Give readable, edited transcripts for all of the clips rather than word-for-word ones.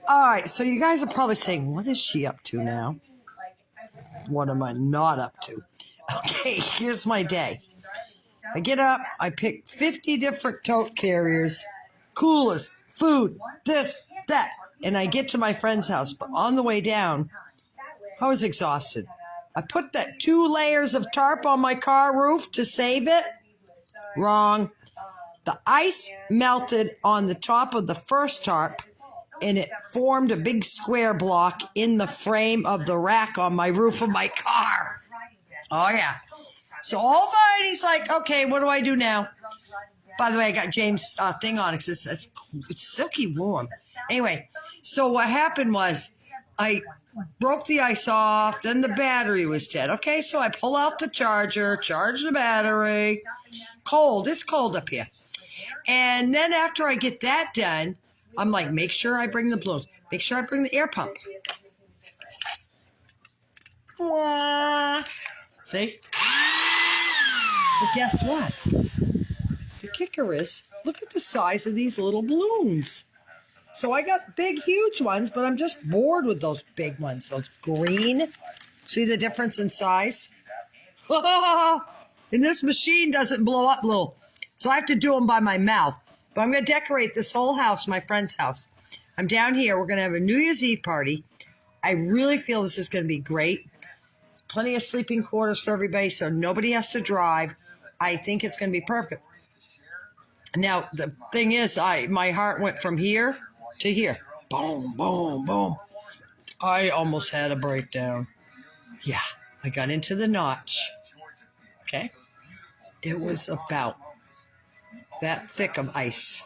All right, so you guys are probably saying, what is she up to now? What am I not up to? Okay, here's my day. I get up, I pick 50 different tote carriers, coolers, food, this, that, and I get to my friend's house. But on the way down, I was exhausted. I put that 2 layers of tarp on my car roof to save it. Wrong. The ice melted on the top of the first tarp, and it formed a big square block in the frame of the rack on my roof of my car. Oh, yeah. So all fine. He's like, okay, what do I do now? By the way, I got James' thing on it. It's silky warm. Anyway, so what happened was I broke the ice off. Then the battery was dead. Okay, so I pull out the charger, charge the battery. Cold. It's cold up here. And then after I get that done, I'm like, make sure I bring the balloons. Make sure I bring the air pump. See? But guess what? The kicker is, look at the size of these little balloons. So I got big, huge ones, but I'm just bored with those big ones. Those green. See the difference in size? And this machine doesn't blow up little. So I have to do them by my mouth. But I'm going to decorate this whole house, my friend's house. I'm down here. We're going to have a New Year's Eve party. I really feel this is going to be great. There's plenty of sleeping quarters for everybody, so nobody has to drive. I think it's going to be perfect. Now, the thing is, my heart went from here to here. Boom, boom, boom. I almost had a breakdown. Yeah, I got into the notch. Okay? It was about that thick of ice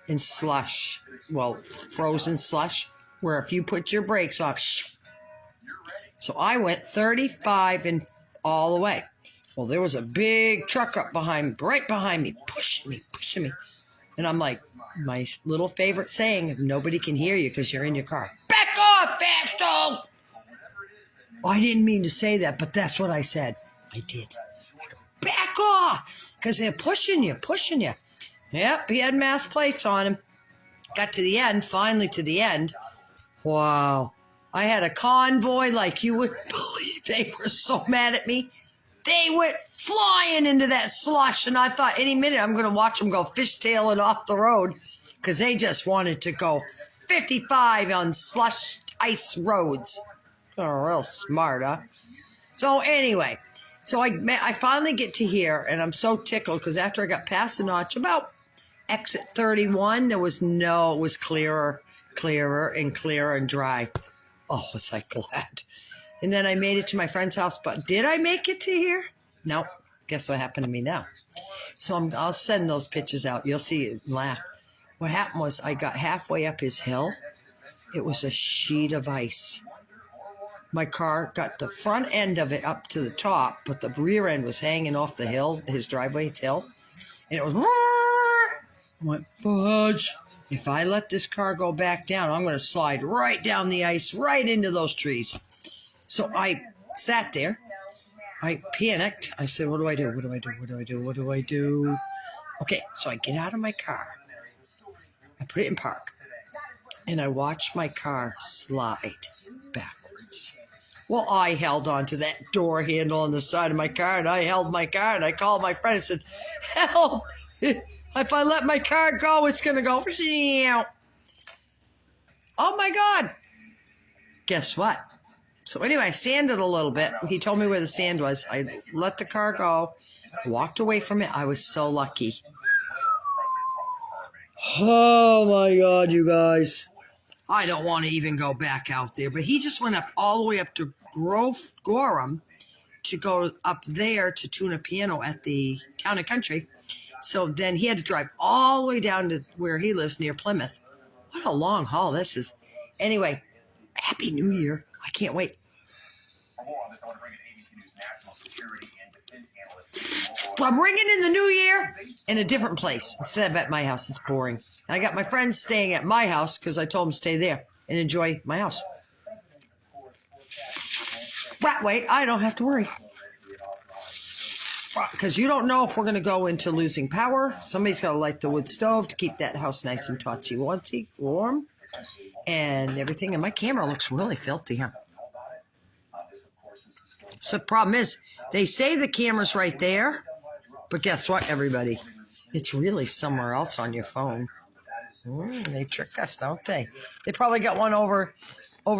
and slush. Well, frozen slush, where if you put your brakes off, so I went 35 and all the way. Well, there was a big truck up right behind me, pushing me. And I'm like, my little favorite saying, nobody can hear you because you're in your car. Back off, Fasto! Oh, I didn't mean to say that, but that's what I said. I did. I go, back off! Because they're pushing you. Yep, he had mass plates on him. Got to the end, finally to the end. Wow. I had a convoy like you wouldn't believe. They were so mad at me. They went flying into that slush, and I thought any minute I'm going to watch them go fishtailing off the road because they just wanted to go 55 on slush ice roads. Oh, real smart, huh? So anyway, so I finally get to here, and I'm so tickled because after I got past the notch, about exit 31, it was clearer and dry. Oh, was I glad. And then I made it to my friend's house. But did I make it to here? No. Guess what happened to me now? So I'll send those pictures out. You'll see it and laugh. What happened was I got halfway up his hill. It was a sheet of ice. My car got the front end of it up to the top, but the rear end was hanging off the hill, his driveway's hill. And it was... I went, fudge. If I let this car go back down, I'm going to slide right down the ice, right into those trees. So I sat there. I panicked. I said, what do I do? Okay, so I get out of my car. I put it in park. And I watched my car slide backwards. Well, I held onto that door handle on the side of my car, and I held my car, and I called my friend and said, help! If I let my car go, it's going to go. Oh, my God. Guess what? So anyway, I sanded a little bit. He told me where the sand was. I let the car go, walked away from it. I was so lucky. Oh, my God, you guys. I don't want to even go back out there. But he just went up all the way up to Gorham to go up there to tune a piano at the Town and Country. So then he had to drive all the way down to where he lives near Plymouth. What a long haul this is. Anyway, Happy New Year. I can't wait. I'm ringing in the new year in a different place instead of at my house. It's boring. I got my friends staying at my house because I told them to stay there and enjoy my house. That way, I don't have to worry. because you don't know if we're going to go into losing power. Somebody's got to light the wood stove to keep that house nice and totsy-wotsy, warm, and everything. And my camera looks really filthy, huh? So the problem is, they say the camera's right there, but guess what, everybody? It's really somewhere else on your phone. They trick us, don't they? They probably got one over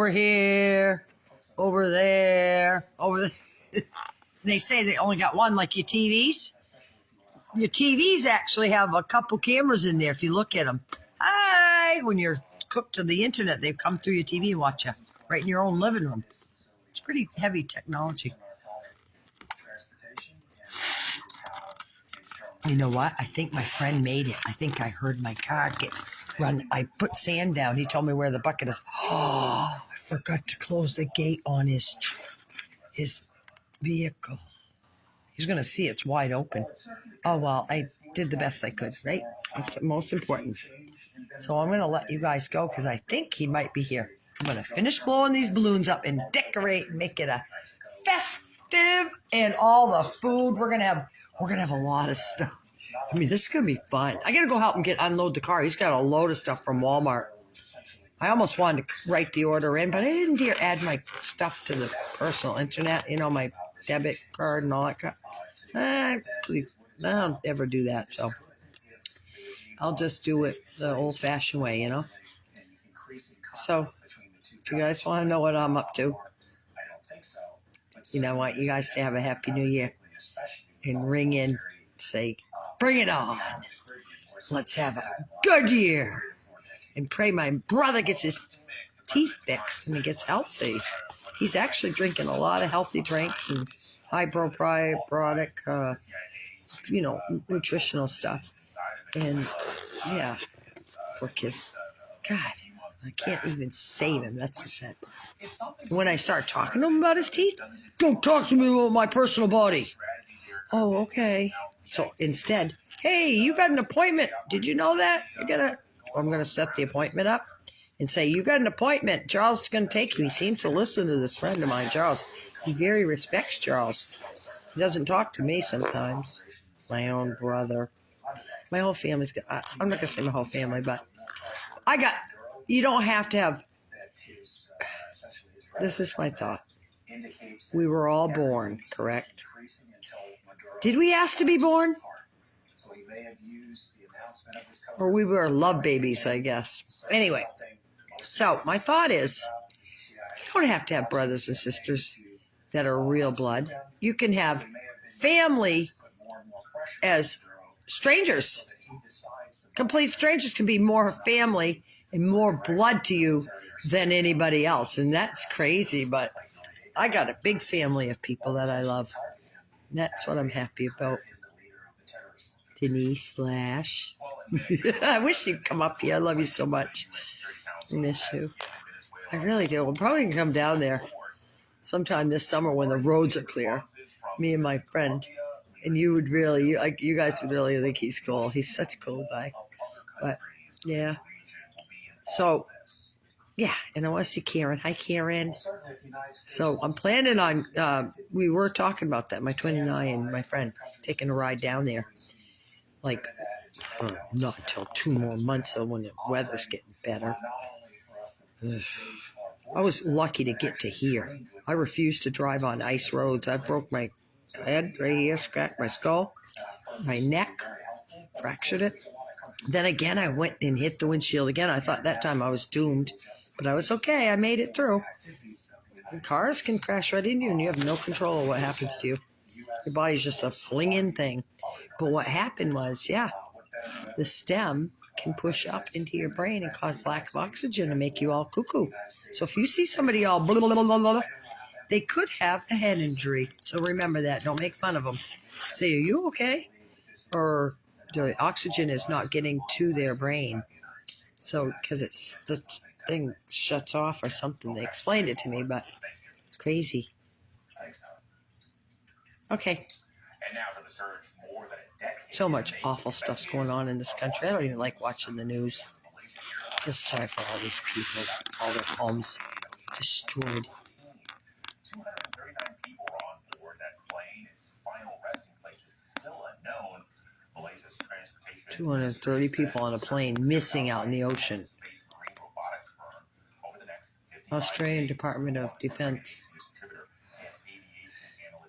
here, over there, over there. They say they only got one, like your TVs. Your TVs actually have a couple cameras in there if you look at them. Hi! When you're hooked to the internet, they come through your TV and watch you right in your own living room. It's pretty heavy technology. You know what? I think my friend made it. I think I heard my car get run. I put sand down. He told me where the bucket is. Oh, I forgot to close the gate on his vehicle. He's going to see it's wide open. Oh, well, I did the best I could, right? That's most important. So I'm going to let you guys go because I think he might be here. I'm going to finish blowing these balloons up and decorate and make it a festive, and all the food we're going to have a lot of stuff. I mean, this is going to be fun. I got to go help him unload the car. He's got a load of stuff from Walmart. I almost wanted to write the order in, but I didn't dare add my stuff to the personal internet, my debit card and all that crap. I don't ever do that, so I'll just do it the old-fashioned way, So if you guys want to know what I'm up to, I want you guys to have a happy new year and ring in, say, bring it on. Let's have a good year. And pray my brother gets his teeth fixed and he gets healthy. He's actually drinking a lot of healthy drinks and high probiotic, nutritional stuff. And yeah, poor kid. God, I can't even save him. That's the sad part. When I start talking to him about his teeth, don't talk to me about my personal body. Oh, okay. So instead, hey, you got an appointment. Did you know that? I'm going to set the appointment up and say, you got an appointment. Charles is going to take you. He seems to listen to this friend of mine, Charles. He very respects Charles. He doesn't talk to me sometimes. My own brother. My whole family's got, I'm not going to say my whole family, but you don't have to have, this is my thought. We were all born, correct? Did we ask to be born? Or we were love babies, I guess. Anyway, so my thought is, you don't have to have brothers and sisters that are real blood. You can have family as strangers. Complete strangers can be more family and more blood to you than anybody else. And that's crazy, but I got a big family of people that I love. That's what I'm happy about. Denise Slash. I wish you'd come up here. I love you so much. I miss you. I really do. I'm probably going to come down there sometime this summer when the roads are clear. Me and my friend. And you guys would really think he's cool. He's such a cool guy. But, yeah. So, yeah. And I want to see Karen. Hi, Karen. So I'm planning on, we were talking about that, my twin and I and my friend, taking a ride down there. Not until 2 more months, so when the weather's getting better. Ugh. I was lucky to get to here. I refuse to drive on ice roads. I broke my head right here, cracked my skull, my neck, fractured it. Then again, I went and hit the windshield again. I thought that time I was doomed, but I was okay. I made it through. And cars can crash right into you, and you have no control of what happens to you. Your body's just a flinging thing. But what happened was, the stem can push up into your brain and cause lack of oxygen and make you all cuckoo. So if you see somebody all blah, blah, blah, blah, blah, they could have a head injury. So remember that. Don't make fun of them. Say, are you okay? Or the oxygen is not getting to their brain. So, because it's the thing shuts off or something. They explained it to me, but it's crazy. Okay. So much awful stuff's going on in this country. I don't even like watching the news. Just sorry for all these people, all their homes destroyed. 230 people on a plane missing out in the ocean. Australian Department of Defense.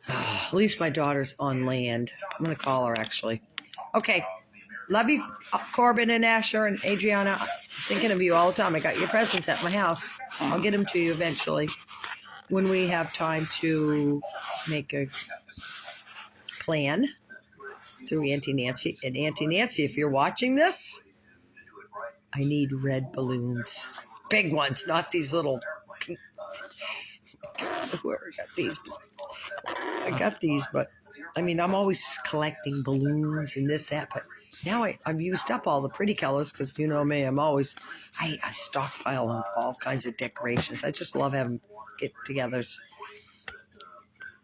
At least my daughter's on land. I'm going to call her, actually. Okay. Love you, Corbin and Asher and Adriana. I'm thinking of you all the time. I got your presents at my house. I'll get them to you eventually when we have time to make a plan through Auntie Nancy. And Auntie Nancy, if you're watching this, I need red balloons. Big ones, not these little pink. Whoever got these. I got these, but I mean, I'm always collecting balloons and this, that, but now I've used up all the pretty colors because you know me, I stockpile on all kinds of decorations. I just love having get-togethers.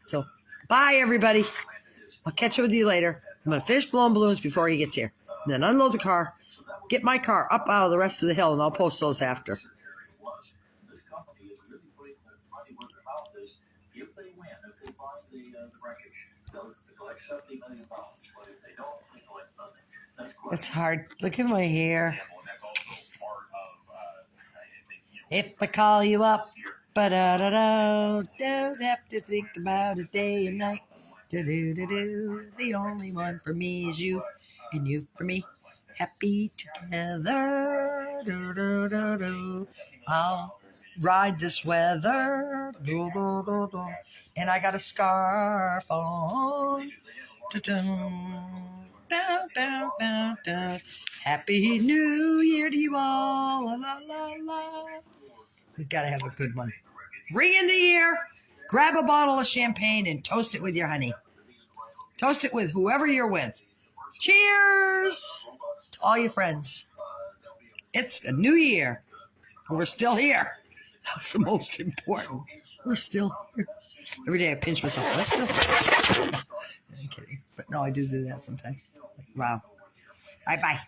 So, bye, everybody. I'll catch up with you later. I'm going to finish blowing balloons before he gets here. And then unload the car, get my car up out of the rest of the hill, and I'll post those after. It's hard. Look at my hair. If I call you up, ba-da-da-da, don't have to think about it day and night. Do-do-do-do. The only one for me is you, and you for me. Happy together. Do-do-do-do. I'll ride this weather. Do-do-do-do. And I got a scarf on. Down, down, down, down. Happy New Year to you all. La, la, la, la. We've got to have a good one. Ring in the year. Grab a bottle of champagne and toast it with your honey. Toast it with whoever you're with. Cheers to all your friends. It's a new year. And we're still here. That's the most important. We're still here. Every day I pinch myself. Am I still? I'm kidding. But no, I do that sometimes. Wow. Bye-bye.